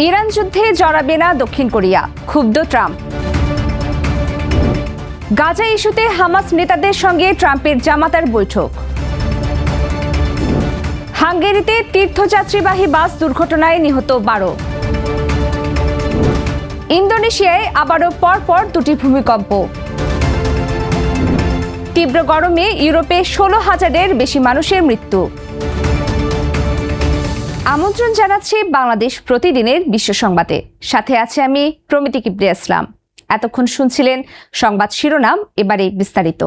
Iran যুদ্ধে জড়াবে না দক্ষিণ কোরিয়া, ক্ষুব্ধ ট্রাম্প। গাজা ইস্যুতে হামাস নেতাদের সঙ্গে ট্রাম্পের জামাতার বৈঠক। হাঙ্গেরিতে তীর্থযাত্রীবাহী বাস দুর্ঘটনায় নিহত 12। ইন্দোনেশিয়ায় আবারও পরপর দুটি ভূমিকম্প। তীব্র গরমে ইউরোপে 16,000-এর বেশি মানুষের মৃত্যু। আমন্ত্রণ জানাচ্ছি বাংলাদেশ প্রতিদিনের বিশ্ব সংবাদে। সাথে আছে আমি প্রমিতি কিবরিয়া ইসলাম। এতক্ষণ শুনছিলেন সংবাদ শিরোনাম, এবারে বিস্তারিত।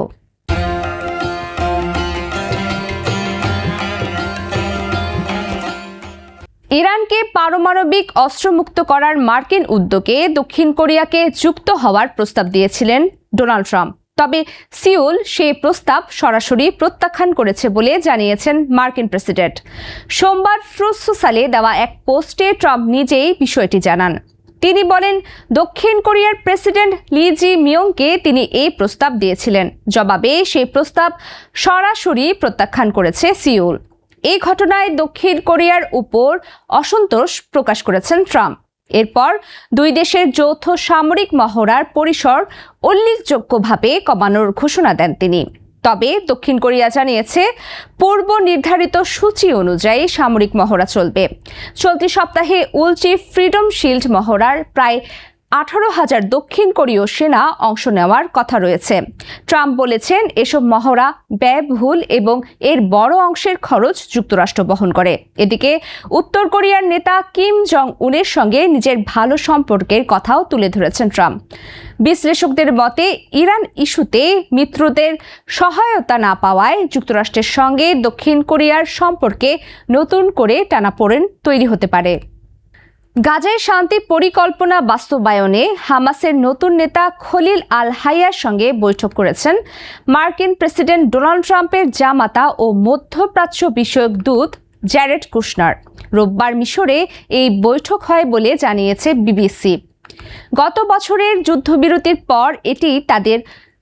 ইরানকে পারমাণবিক অস্ত্রমুক্ত করার মার্কিন উদ্যোগে দক্ষিণ কোরিয়াকে যুক্ত হওয়ার প্রস্তাব দিয়েছিলেন ডোনাল্ড ট্রাম্প। তবে সিউল সেই প্রস্তাব সরাসরি প্রত্যাখ্যান করেছে বলে জানিয়েছেন মার্কিন প্রেসিডেন্ট। সোমবার ট্রুথ সোশ্যালে দেওয়া এক পোস্টে ট্রাম্প নিজেই বিষয়টি জানান। তিনি বলেন, দক্ষিণ কোরিয়ার প্রেসিডেন্ট লি জি মিয়ংকে তিনি এই প্রস্তাব দিয়েছিলেন। জবাবে সেই প্রস্তাব সরাসরি প্রত্যাখ্যান করেছে সিউল। এই ঘটনায় দক্ষিণ কোরিয়ার উপর অসন্তোষ প্রকাশ করেছেন ট্রাম্প। এরপর দুই দেশের যৌথ সামরিক মহড়ার পরিসর উল্লেখযোগ্যভাবে কমানোর ঘোষণা দেন তিনি। তবে দক্ষিণ কোরিয়া জানিয়েছে, পূর্ব নির্ধারিত সূচি অনুযায়ী সামরিক মহড়া চলবে। চলতি সপ্তাহে উলচি ফ্রিডম শিল্ড মহড়ার প্রায় 18,000 দক্ষিণ কোরীয় সেনা অংশ নেওয়ার কথা রয়েছে। ট্রাম্প বলেছেন, এসব মহড়া ব্যয়বহুল এবং এর বড় অংশের খরচ যুক্তরাষ্ট্র বহন করে। এদিকে উত্তর কোরিয়ার নেতা কিম জং উনের সঙ্গে নিজের ভালো সম্পর্কের কথাও তুলে ধরেছেন ট্রাম্প। বিশ্লেষকদের মতে, ইরান ইস্যুতে মিত্রদের সহায়তা না পাওয়ায় যুক্তরাষ্ট্রের সঙ্গে দক্ষিণ কোরিয়ার সম্পর্কে নতুন করে টানাপোড়েন তৈরি হতে পারে। গাজায় শান্তি পরিকল্পনা বাস্তবায়নে হামাসের নতুন নেতা খলিল আল হাইয়ার সঙ্গে বৈঠক করেছেন মার্কিন প্রেসিডেন্ট ডোনাল্ড ট্রাম্পের জামাতা ও মধ্যপ্রাচ্য বিষয়ক দূত জ্যারেড কুশনার। রোববার মিশরে এই বৈঠক হয় বলে জানিয়েছে বিবিসি। গত বছরের যুদ্ধবিরতির পর এটি তাদের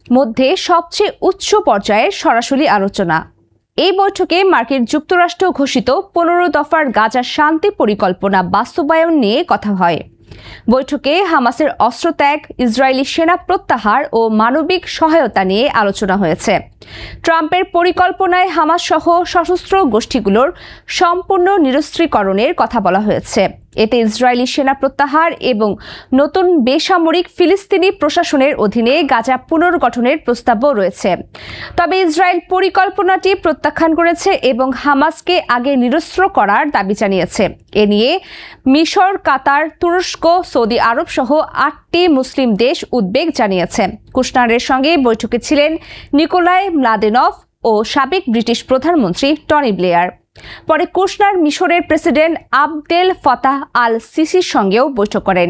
মধ্যে সবচেয়ে উচ্চ পর্যায়ের সরাসরি আলোচনা। এই বৈঠকে মার্কিন যুক্তরাষ্ট্র ঘোষিত 15 দফার গাজা শান্তি পরিকল্পনা বাস্তবায়ন নিয়ে কথা হয়। বৈঠকে হামাসের অস্ত্রত্যাগ, ইসরায়েলি সেনা প্রত্যাহার ও মানবিক সহায়তা নিয়ে আলোচনা হয়েছে। ট্রাম্পের পরিকল্পনায় হামাস সহ সশস্ত্র গোষ্ঠীগুলোর সম্পূর্ণ নিরস্ত্রীকরণের কথা বলা হয়েছে। এতে ইসরায়েলি সেনা প্রত্যাহার এবং নতুন বেসামরিক ফিলিস্তিনি প্রশাসনের অধীনে গাজা পুনর্গঠনের প্রস্তাবও রয়েছে। তবে ইসরায়েল পরিকল্পনাটি প্রত্যাখ্যান করেছে এবং হামাসকে আগে নিরস্ত্র করার দাবি জানিয়েছে। এ নিয়ে মিশর, কাতার, তুরস্ক, সৌদি আরব সহ 8টি মুসলিম দেশ উদ্বেগ জানিয়েছে। কুশনারের সঙ্গে বৈঠকে ছিলেন নিকোলাই ম্লাদেনভ ও সাবেক ব্রিটিশ প্রধানমন্ত্রী টনি ব্লেয়ার। পরে কুশনার মিশরের প্রেসিডেন্ট আবদেল ফাতাহ আল সিসির সঙ্গেও বৈঠক করেন।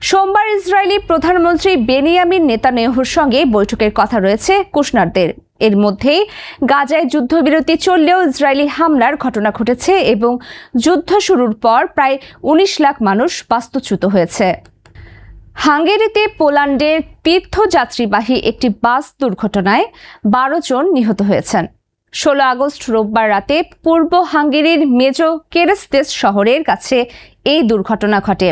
সোমবার ইসরায়েলি প্রধানমন্ত্রী বেনিয়ামিন নেতানিয়াহুর সঙ্গে বৈঠকের কথা রয়েছে কুশনারদের। এর মধ্যেই গাজায় যুদ্ধবিরতি চললেও ইসরায়েলি হামলার ঘটনা ঘটেছে এবং যুদ্ধ শুরুর পর প্রায় 19 লাখ মানুষ বাস্তুচ্যুত হয়েছে। হাঙ্গেরিতে পোল্যান্ডের তীর্থযাত্রীবাহী একটি বাস দুর্ঘটনায় 12 জন নিহত হয়েছেন। 16 আগস্ট রোববার রাতে পূর্ব হাঙ্গেরির মেজো কেরেস্তেস শহরের কাছে এই দুর্ঘটনা ঘটে।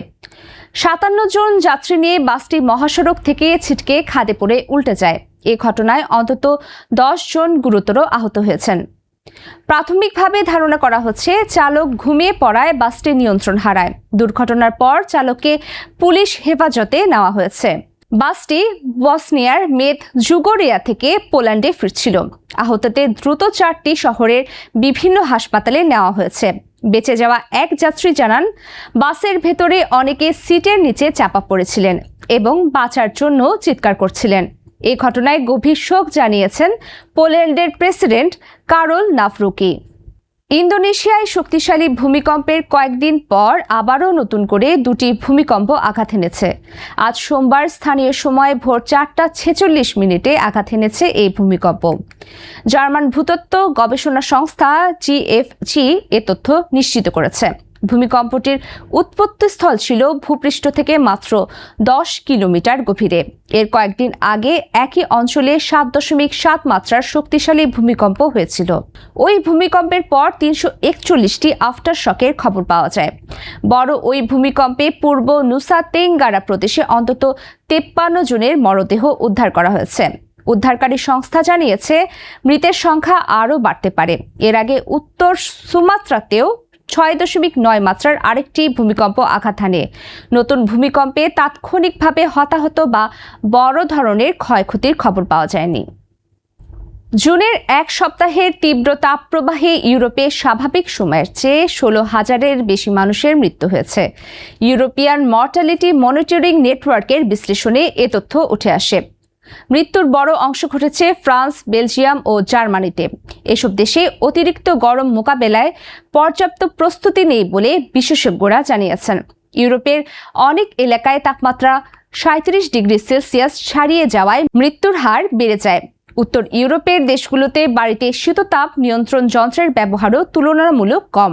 57 জন যাত্রী নিয়ে বাসটি মহাসড়ক থেকে ছিটকে খাদে পড়ে উল্টে যায়। এই ঘটনায় অন্তত 10 জন গুরুতর আহত হয়েছেন। প্রাথমিকভাবে ধারণা করা হচ্ছে, চালক ঘুমিয়ে পড়ায় বাসটি নিয়ন্ত্রণ হারায়। দুর্ঘটনার পর চালককে পুলিশ হেফাজতে নেওয়া হয়েছে। বাসটি বসনিয়ার মেদ জুগোরিয়া থেকে পোল্যান্ডে ফিরছিল। আহতদের দ্রুত 4টি শহরের বিভিন্ন হাসপাতালে নেওয়া হয়েছে। বেঁচে যাওয়া এক যাত্রী জানান, বাসের ভেতরে অনেকে সিটের নিচে চাপা পড়েছিলেন এবং বাঁচার জন্য চিৎকার করছিলেন। এই ঘটনায় গভীর শোক জানিয়েছেন পোল্যান্ডের প্রেসিডেন্ট কারল নাভরুকি। ইন্দোনেশিয়ায় শক্তিশালী ভূমিকম্পের কয়েকদিন পর আবারও নতুন করে 2টি ভূমিকম্প আঘাত এনেছে। আজ সোমবার স্থানীয় সময় ভোর 4:46 আঘাত এনেছে এই ভূমিকম্প। জার্মান ভূতত্ত্ব গবেষণা সংস্থা জিএফজি এ তথ্য নিশ্চিত করেছে। ভূমিকম্পটির উৎপত্তিস্থল ছিল ভূপৃষ্ঠ থেকে মাত্র 10 কিলোমিটার গভীরে। এর কয়েকদিন আগে একই অঞ্চলে 7.7 মাত্রার শক্তিশালী ভূমিকম্প হয়েছিল। ওই ভূমিকম্পের পর 341টি আফটার শকের খবর পাওয়া যায়। বড় ওই ভূমিকম্পে পূর্ব নুসা তেঙ্গারা প্রদেশে অন্তত 53 জনের মরদেহ উদ্ধার করা হয়েছে। উদ্ধারকারী সংস্থা জানিয়েছে মৃতের সংখ্যা আরও বাড়তে পারে। এর আগে উত্তর সুমাত্রাতেও 6.9 মাত্রার আরেকটি ভূমিকম্প আঘাত হানে। নতুন ভূমিকম্পে তাৎক্ষণিকভাবে হতাহত বা বড় ধরনের ক্ষয়ক্ষতির খবর পাওয়া যায়নি। জুনের এক সপ্তাহের তীব্র তাপপ্রবাহে ইউরোপে স্বাভাবিক সময়ের চেয়ে 16,000-এর বেশি মানুষের মৃত্যু হয়েছে। ইউরোপিয়ান মর্টালিটি মনিটরিং নেটওয়ার্কের বিশ্লেষণে এ তথ্য উঠে আসে। মৃত্যুর বড় অংশ ঘটেছে ফ্রান্স, বেলজিয়াম ও জার্মানিতে। এসব দেশে অতিরিক্ত গরম মোকাবেলায় পর্যাপ্ত প্রস্তুতি নেই বলে বিশেষজ্ঞরা জানিয়েছেন। ইউরোপের অনেক এলাকায় তাপমাত্রা 37 ডিগ্রি সেলসিয়াস ছাড়িয়ে যাওয়ায় মৃত্যুর হার বেড়ে যায়। উত্তর ইউরোপের দেশগুলোতে বাড়িতে শীততাপ নিয়ন্ত্রণ যন্ত্রের ব্যবহারও তুলনামূলক কম।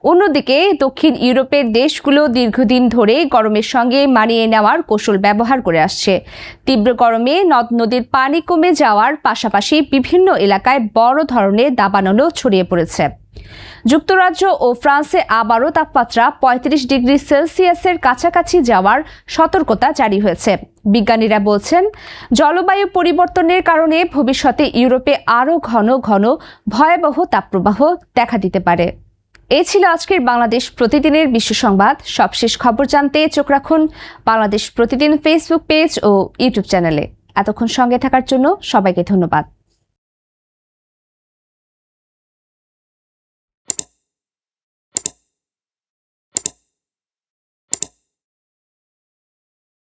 অন্যদিকে দক্ষিণ ইউরোপের দেশগুলো দীর্ঘদিন ধরে গরমের সঙ্গে মানিয়ে নেওয়ার কৌশল ব্যবহার করে আসছে। তীব্র গরমে নদ নদীর পানি কমে যাওয়ার পাশাপাশি বিভিন্ন এলাকায় বড় ধরনের দাবানলও ছড়িয়ে পড়েছে। যুক্তরাজ্য ও ফ্রান্সে আবারও তাপমাত্রা 35 ডিগ্রি সেলসিয়াসের কাছাকাছি যাওয়ার সতর্কতা জারি হয়েছে। বিজ্ঞানীরা বলছেন, জলবায়ু পরিবর্তনের কারণে ভবিষ্যতে ইউরোপে আরও ঘন ঘন ভয়াবহ তাপপ্রবাহ দেখা দিতে পারে। এই ছিল আজকের বাংলাদেশ প্রতিদিনের বিশ্ব সংবাদ। সবশেষ খবর জানতে চোখ রাখুন বাংলাদেশ প্রতিদিন ফেসবুক পেজ ও ইউটিউব চ্যানেলে। এতক্ষণ সঙ্গে থাকার জন্য সবাইকে ধন্যবাদ।